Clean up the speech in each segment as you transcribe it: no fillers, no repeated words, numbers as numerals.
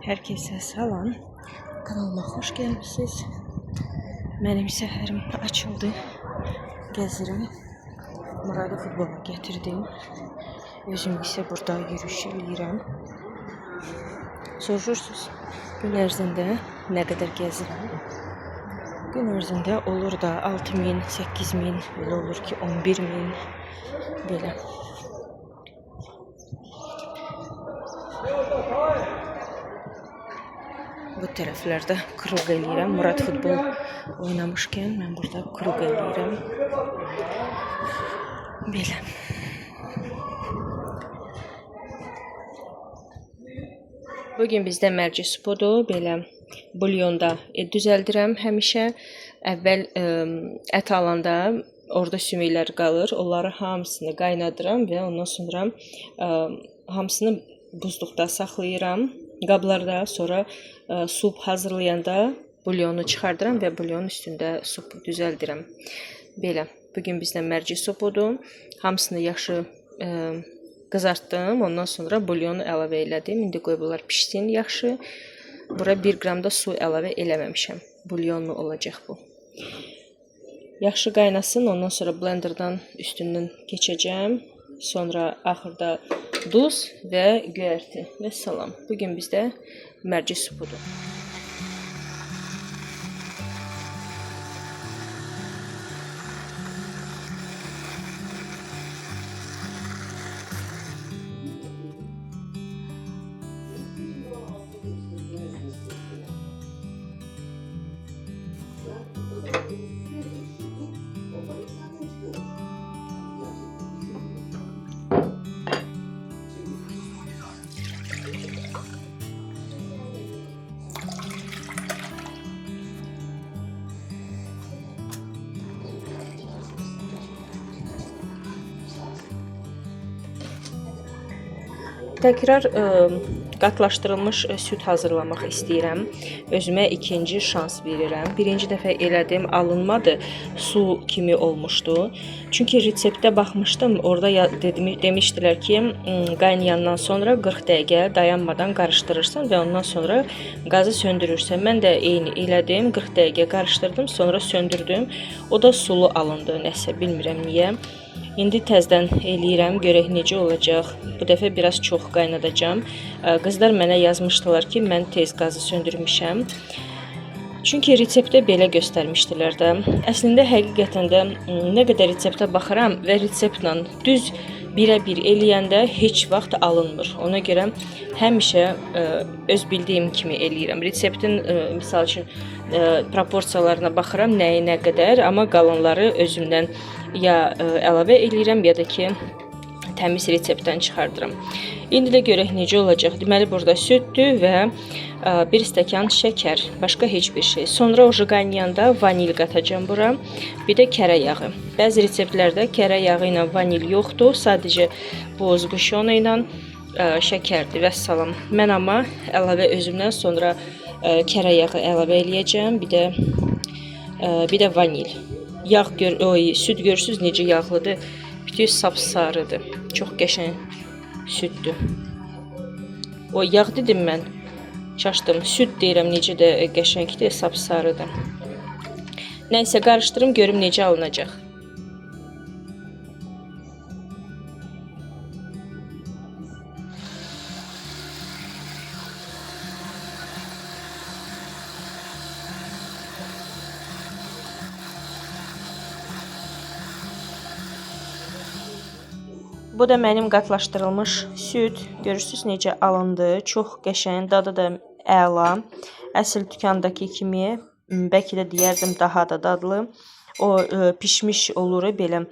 Herkese salam. Kanalıma hoş gəlmisiniz. Mənim səhərim açıldı. Gəzirəm. Muradı futbola gətirdim. Özüm isə burada yürüyüş eləyirəm. Soruşursunuz, gün ərzində nə qədər gəzirəm? Gün ərzində olur da 6.000, 8.000, belə olur ki 11.000, belə. Bu tərəflərdə kruq eləyirəm. Murad futbol oynamışkən mən burada kruq eləyirəm. Belə. Bugün bizdə mərci supudur. Belə bulyonda düzəldirəm həmişə. Əvvəl ət alanda orada sümüklər qalır. Onları hamısını qaynadıram və ondan sonra hamısını buzluqda saxlayıram. Qablarda, sonra sup hazırlayanda bulyonu çıxardıram və bulyonun üstündə supu düzəldirəm. Belə, bugün bizdə mərci supudur. Hamısını yaxşı qızartdım. Ondan sonra bulyonu əlavə elədim. İndi qoy bunlar pişsin yaxşı. Bura 1 qram da su əlavə eləməmişəm. Bulyonlu olacaq bu. Yaxşı qaynasın. Ondan sonra blenderdan üstündən keçəcəm. Sonra axırda duz və göyərti və salam. Bugün bizdə mərci supudur. Təkrar qatlaşdırılmış süd hazırlamaq istəyirəm. Özümə ikinci şans verirəm. Birinci dəfə elədim, alınmadı, su kimi olmuşdu. Çünki reseptdə baxmışdım, orada demişdilər ki, qaynayandan sonra 40 dəqiqə dayanmadan qarışdırırsan və ondan sonra qazı söndürürsən. Mən də eyni elədim, 40 dəqiqə qarışdırdım, sonra söndürdüm. O da sulu alındı, nəsə bilmirəm niyə. İndi təzdən eləyirəm, görək necə olacaq. Bu dəfə biraz çox qaynadacağım. Qızlar mənə yazmışdılar ki, mən tez qazı söndürmüşəm. Çünki reseptdə belə göstərmişdilər də. Əslində həqiqətən də nə qədər reseptə baxıram və reseptlə düz birə-bir eləyəndə heç vaxt alınmır. Ona görə həmişə öz bildiyim kimi eləyirəm. Reseptin misal üçün proporsiyalarına baxıram, nəyi nə qədər, amma qalanları özümdən ya əlavə eləyirəm, ya da ki təmiz reseptdən çıxardıram. İndi də görək necə olacaq. Deməli, burada süddür və 1 stəkan şəkər, başqa heç bir şey. Sonra oje qaynayanda vanil qatacağım bura. Bir də kərə yağı. Bəzi reseptlərdə kərə yağı ilə vanil yoxdur, sadəcə bu zğuşyona ilə şəkərdir və salam. Mən amma əlavə özümdən sonra kərə yağı əlavə eləyəcəm, bir də vanil. Yağ süd görürsüz necə yağlıdır, bütün sapsarıdır. Çox qəşəng süddür. O yağ dedim mən, çaşdım. Süd deyirəm, necə də qəşəngdir, sapsarıdır. Nəysə qarışdırım, görüm necə alınacaq. Bu da mənim qatlaşdırılmış süd. Görürsünüz necə alındı. Çox qəşəng, dadı da əla. Əsl dükandakı kimi, bəlkə də deyərdim daha da dadlı. O pişmiş olur belə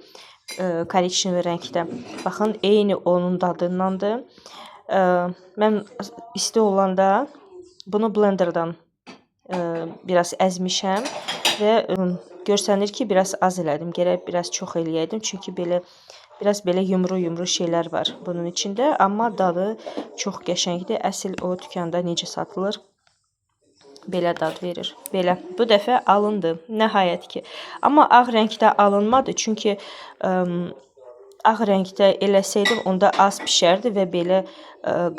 korичневый rəngdə. Baxın, eyni onun dadındandır. Mən isti olanda bunu blenderdan biraz əzmişəm və görsənir ki, biraz az elədim. Gərək biraz çox eləyəydim, çünki biraz belə yumru şeylər var bunun içində, amma dadı çox qəşəngdir. Əsl o dükanda necə satılır, belə dad verir. Belə, bu dəfə alındı, nəhayət ki. Amma ağ rəngdə alınmadı, çünki ağ rəngdə eləsəydim onda az pişərdi və belə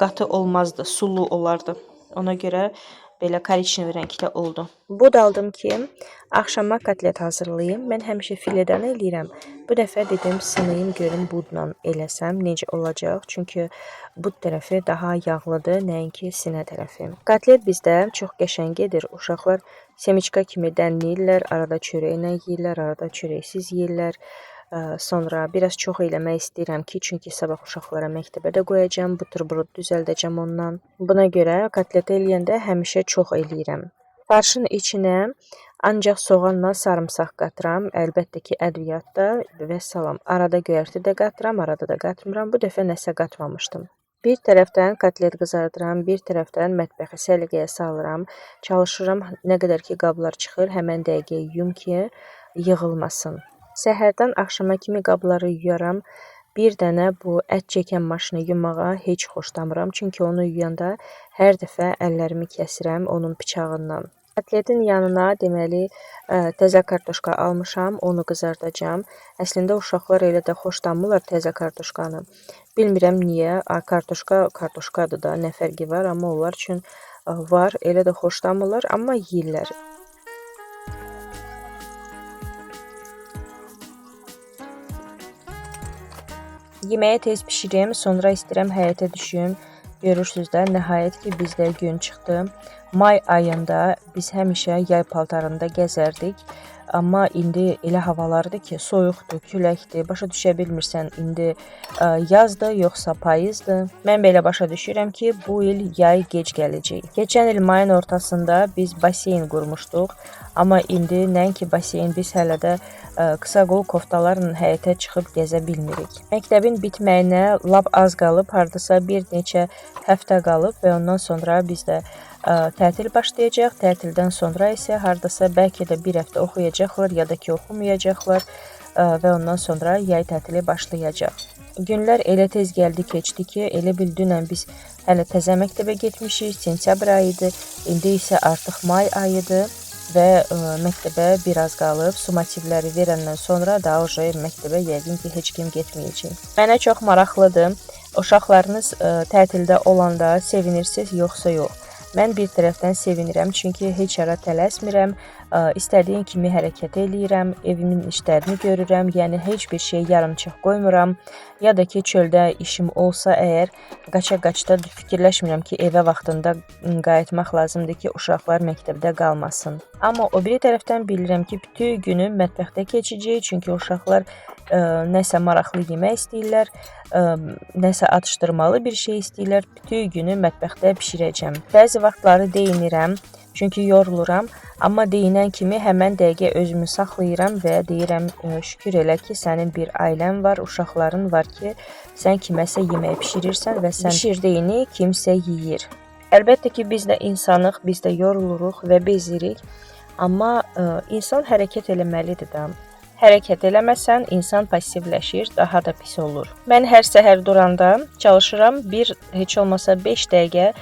qatı olmazdı, sulu olardı. Ona görə belə korичnevi rəngdə oldu. Bud aldım ki, axşama kotlet hazırlayım. Mən həmişə filedən eləyirəm. Bu dəfə dedim sınayım görüm budla eləsəm necə olacaq. Çünki bud tərəfi daha yağlıdır, nəinki sinə tərəfi. Kotlet bizdə çox qəşəng gedir. Uşaqlar semiçka kimi dənləyirlər, arada çörəklə yeyirlər, arada çörəksiz yeyirlər. Sonra biraz çox eləmək istəyirəm ki, çünki sabah uşaqlara məktəbə də qoyacağam, buterbrod düzəldəcəm ondan. Buna görə kotlet eləyəndə həmişə çox eləyirəm. Farşın içinə ancaq soğanla sarımsaq qatıram, əlbəttə ki, ədviyyat da və salam. Arada göyərti də qatıram, arada da qatmıram. Bu dəfə nəsə qatmamışdım. Bir tərəfdən kotlet qızardıram, bir tərəfdən mətbəxi səliqəyə salıram. Çalışıram nə qədər ki qablar çıxır, həmən dəqiqə yuyum ki, yığılmasın. Səhərdən axşama kimi qabları yuyaram. Bir dənə bu ət çəkən maşını yumağa heç xoşlamıram. Çünki onu yuyanda hər dəfə əllərimi kəsirəm onun bıçağından. Kotletin yanına deməli təzə kartoşka almışam, onu qızardacağam. Əslində uşaqlar elə də xoşlamırlar təzə kartoşkanı. Bilmirəm niyə, kartoşkadır da, nə fərqi var, amma onlar üçün var, elə də xoşlamırlar, amma yeyirlər. Yeməyi tez bişirim, sonra istəyirəm həyətə düşüm. Görürsünüz də, nəhayət ki, bizdə gün çıxdı. May ayında biz həmişə yay paltarında gəzərdik. Amma indi elə havalardır ki, soyuqdur, küləkdir, başa düşə bilmirsən, indi yazdır, yoxsa payızdır. Mən belə başa düşürəm ki, bu il yay gec gələcək. Keçən il mayın ortasında biz baseyn qurmuşduq. Amma indi nəinki baseyn, biz hələ də qısa qol koftalarla həyətə çıxıb gəzə bilmirik. Məktəbin bitməyinə lap az qalıb, hardasa bir neçə həftə qalıb və ondan sonra bizdə tətil başlayacaq. Tətildən sonra isə hardasa bəlkə də bir həftə oxuyacaqlar ya da ki oxumayacaqlar və ondan sonra yay tətili başlayacaq. Günlər elə tez gəldi keçdi ki, elə bil dünən biz hələ təzə məktəbə getmişik, sentyabr ayıdır, indi isə artıq may ayıdır və məktəbə biraz qalıb, summativləri verəndən sonra daha məktəbə yəqin ki, heç kim getməyəcək. Mənə çox maraqlıdır, uşaqlarınız tətildə olanda sevinirsiniz, yoxsa yox? Mən bir tərəfdən sevinirəm, çünki heç ara tələsmirəm, istədiyim kimi hərəkət eləyirəm, evimin işlərini görürəm, yəni heç bir şey yarımçıq qoymuram, ya da ki çöldə işim olsa əgər, qaça-qaçda fikirləşmirəm ki, evə vaxtında qayıtmaq lazımdır ki, uşaqlar məktəbdə qalmasın. Amma o biri tərəfdən bilirəm ki, bütün günü mətbəxdə keçəcək, çünki uşaqlar nəsə maraqlı yemək istəyirlər, nəsə atışdırmalı bir şey istəyirlər, bütün günü mətbəxdə bişirəcəm. Bəzi vaxtları deyinirəm, çünki yoruluram, amma deyinən kimi həmən dəqiqə özümü saxlayıram və deyirəm, şükür elə ki, sənin bir ailən var, uşaqların var ki, sən kiməsə yemək bişirirsən və sən bişirdiyini kimsə yeyir. Əlbəttə ki, biz də insanıq, biz də yoruluruq və bezirik, amma insan hərəkət eləməlidir də. Hərəkət eləməsən, insan passivləşir, daha da pis olur. Mən hər səhər duranda çalışıram, heç olmasa 5 dəqiqə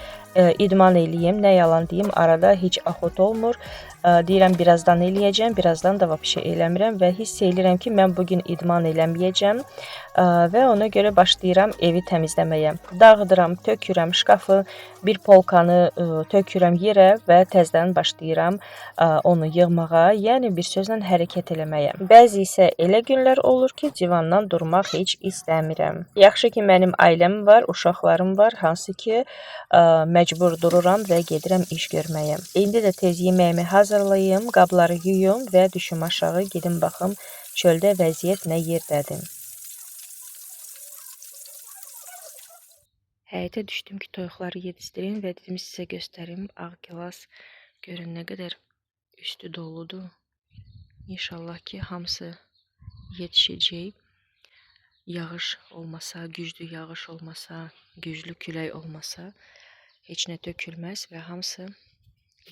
idman eləyim, nə yalan deyim, arada heç axot olmur. Deyirəm, birazdan eləyəcəm, birazdan da vəbşə eləmirəm və hiss eləyirəm ki, mən bugün idman eləməyəcəm və ona görə başlayıram evi təmizləməyə. Dağıdıram, tökürəm şkafı, bir polkanı tökürəm yerə və təzədən başlayıram onu yığmağa, yəni bir sözlə hərəkət eləməyə. Bəzi isə elə günlər olur ki, divandan durmaq heç istəmirəm. Yaxşı ki, mənim ailəm var, uşaqlarım var, hansı ki, məcbur dururam və gedirəm iş görməyə. İndi də tez yeməyimi hazırlayım, qabları yuyum və düşüm aşağı, gedim baxım çöldə vəziyyət nə yerdədir. Həyətə düşdüm ki, toyuqları yedizdirim və dedim sizə göstərim. Ağ gilas görün nə qədər üstü doludur. İnşallah ki, hamısı yetişəcək. Yağış olmasa, güclü yağış olmasa, güclü külək olmasa, heç nə tökülməz və hamısı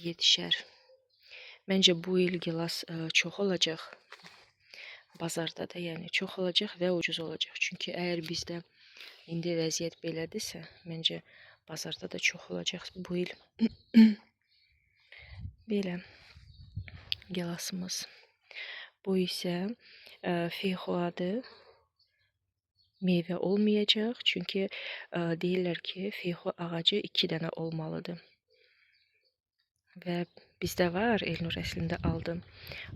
yetişər. Məncə bu il gilas çox olacaq. Bazarda da yəni çox olacaq və ucuz olacaq. Çünki əgər bizdə indi vəziyyət belədirsə, məncə bazarda da çox olacaq bu il. Belə gilasımız. Bu isə feyxuadır. Meyvə olmayacaq, çünki deyirlər ki, feyxu ağacı 2 dənə olmalıdır. və bizdə var, Elnur əslində aldım.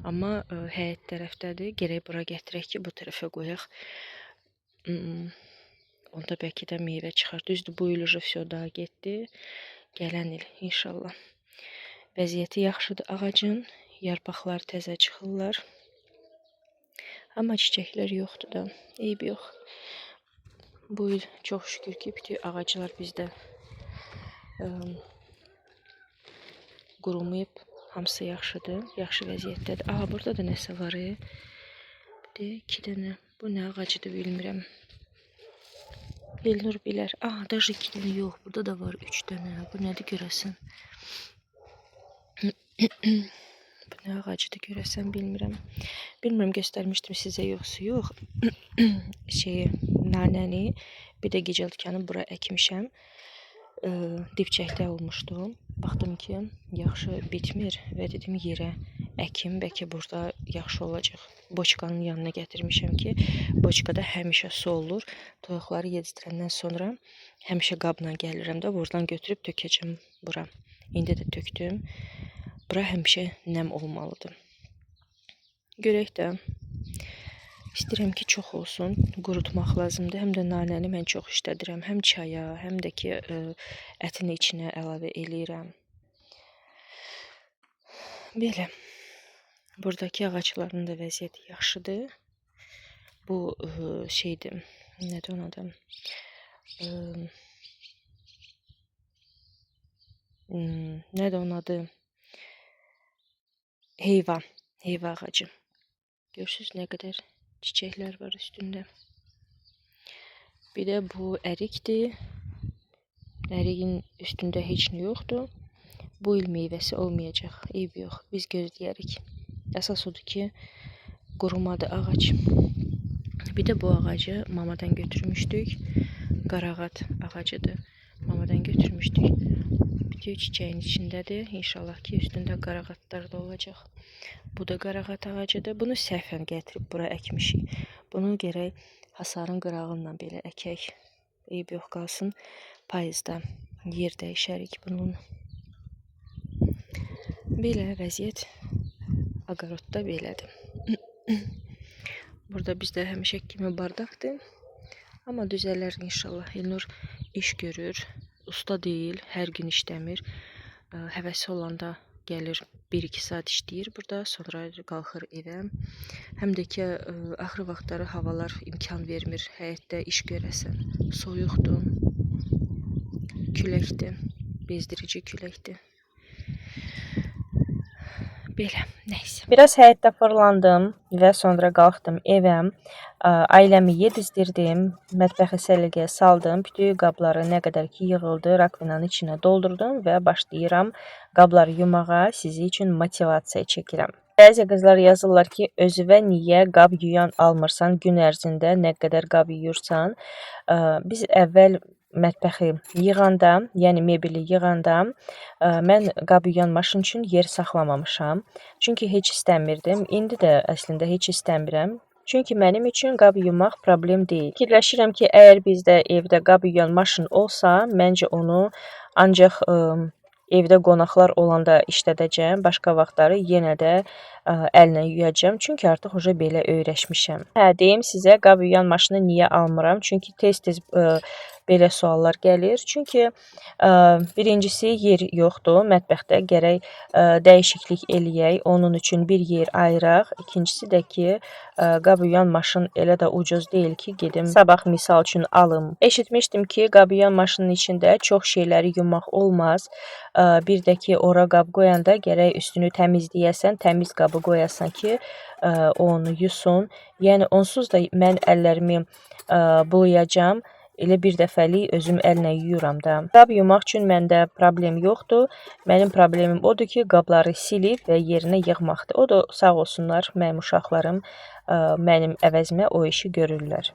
Amma həyət tərəfdədir. Gərək bura gətirək ki, bu tərəfə qoyaq. Onda bəlkə də meyvə çıxar. Düzdür, bu il все daha getdi. Gələn il inşallah. Vəziyyəti yaxşıdır ağacın. Yarpaqlar təzə çıxırlar. Amma çiçəklər yoxdur da. Eyb yox. Bu il çox şükür ki, bütün ağaclar bizdə qurumayıb. Hamısı yaxşıdır. Yaxşı vəziyyətdədir. Aha, burada da nəsə var. Bir də 2 dənə. Bu nə ağacıdır bilmirəm. Elnur bilər. Aha, даже 2 dənə yox. Burada da var 3 dənə. Bu nədir görəsən? Bu nə ağacıdır görəsən bilmirəm. Bilmirəm göstərmişdim sizə yoxsa yox. Nanəni, bir də gicəltikanı bura əkmişəm. Dibçəkdə olmuşdu. Baxdım ki, yaxşı bitmir və dedim yerə əkim, bəlkə burada yaxşı olacaq. Boçkanın yanına gətirmişəm ki, boçkada həmişə su olur. Toyuqları yedizdirəndən sonra həmişə qabla gəlirəm də, buradan götürüb tökəcəm bura. İndi də tökdüm. Bura həmişə nəm olmalıdır. Görək də. İstəyirəm ki, çox olsun. Qurutmaq lazımdır. Həm də nanəni mən çox işlədirəm. Həm çaya, həm də ki, ətin içinə əlavə eləyirəm. Belə. Buradakı ağacların da vəziyyəti yaxşıdır. Bu şeydir. Nədir onun adı? Nədir onun adı? Heyva. Heyva ağacı. Görürsünüz nə qədər çiçəklər var üstündə. Bir də bu ərikdir. Əriyin üstündə heç nə yoxdur. Bu il meyvəsi olmayacaq. Eyb yox. Biz gözləyərik. Əsas odur ki, qurumadı ağac. Bir də bu ağacı mamadan götürmüşdük. Qarağat ağacıdır. Mamadan götürmüşdük. Bütün çiçəyin içindədir. İnşallah ki, üstündə qarağatlar da olacaq. Bu da qarağat ağacıdır. Bunu səhvən gətirib bura əkmişik. Bunu gərək hasarın qırağından belə əkək. Eyb yox qalsın. Payızda yer dəyişərik bunun. Belə vəziyyət aqarodda belədir. Burada bizdə həmişə kimi bardaqdır. Amma düzələr inşallah. Elnur iş görür. Usta deyil. Hər gün işləmir. Həvəsi olanda gəlir 1-2 saat işləyir burada. Sonra qalxır evə. Həm də ki, axır vaxtları havalar imkan vermir. Həyətdə iş görəsən. Soyuqdur. Küləkdir. Bezdirici küləkdir. Belə, nəysə. Biraz həyətdə fırlandım və sonra qalxdım evə. Ailəmi yedizdirdim. Mətbəxi səliqəyə saldım. Bütün qabları nə qədər ki yığıldı, rakvinanın içinə doldurdum və başlayıram qabları yumağa. Sizi üçün motivasiya çəkirəm. Bəzi qızlar yazırlar ki, özüvə niyə qab yuyan almırsan gün ərzində, nə qədər qab yuyursan. Biz əvvəl mətbəxi yığanda, yəni mebeli yığanda mən qab yuyan maşın üçün yer saxlamamışam. Çünki heç istəmirdim. İndi də əslində heç istəmirəm. Çünki mənim üçün qab yumaq problem deyil. Fikirləşirəm ki, əgər bizdə evdə qab yuyan maşın olsa, məncə onu ancaq evdə qonaqlar olanda işlədəcəm. Başqa vaxtları yenə də əllə yuyacam. Çünki artıq belə öyrəşmişəm. Deyim sizə, qab yuyan maşını niyə almıram? Çünki tez-tez belə suallar gəlir. Çünki birincisi yer yoxdur mətbəxdə. Gərək dəyişiklik eləyək. Onun üçün bir yer ayıraq. İkincisi də ki, qab yuyan maşın elə də ucuz deyil ki, gedim sabah misal üçün alım. Eşitmişdim ki, qab yuyan maşının içində çox şeyləri yumaq olmaz. Bir də ki, ora qab qoyanda gərək üstünü təmizləyəsən, təmiz qabı qoyasan ki, onu yusun. Yəni, onsuz da mən əllərimi bulayacam. Elə bir dəfəlik özüm əllə yuyuram da. Qab yumaq üçün məndə problem yoxdur. Mənim problemim odur ki, qabları silib və yerinə yığmaqdır. O da sağ olsunlar, mənim uşaqlarım mənim əvəzimə o işi görürlər.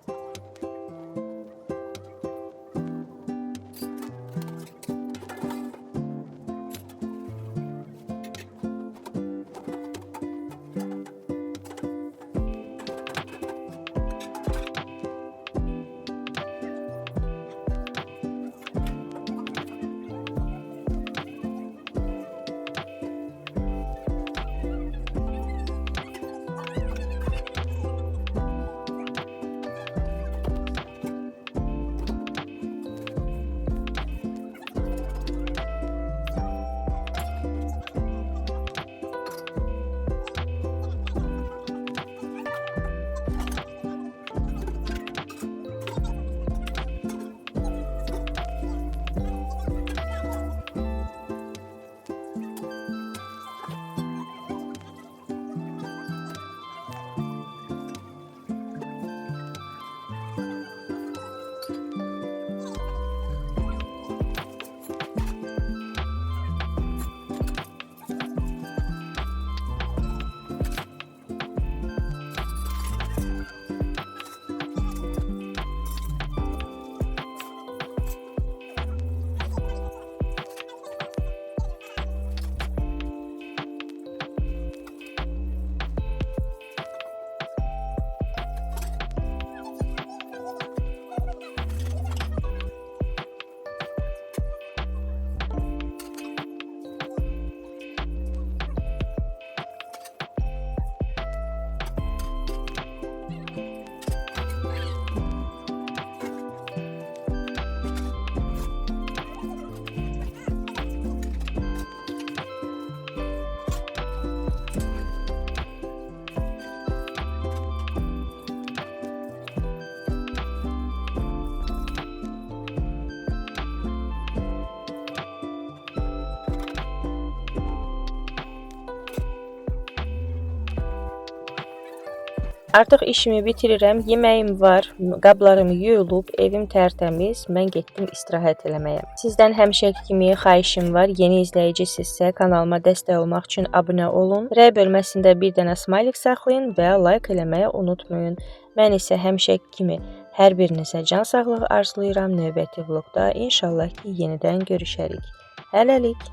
Artıq işimi bitirirəm, yeməyim var, qablarım yuyulub, evim tərtəmiz, mən getdim istirahət eləməyə. Sizdən həmişəki kimi xahişim var, yeni izləyicisinizsə kanalıma dəstək olmaq üçün abunə olun, rəy bölməsində bir dənə smaylik saxlayın və like eləməyi unutmayın. Mən isə həmişəki kimi hər birinizə can sağlığı arzulayıram. Növbəti vlogda inşallah ki, yenidən görüşərik. Hələlik.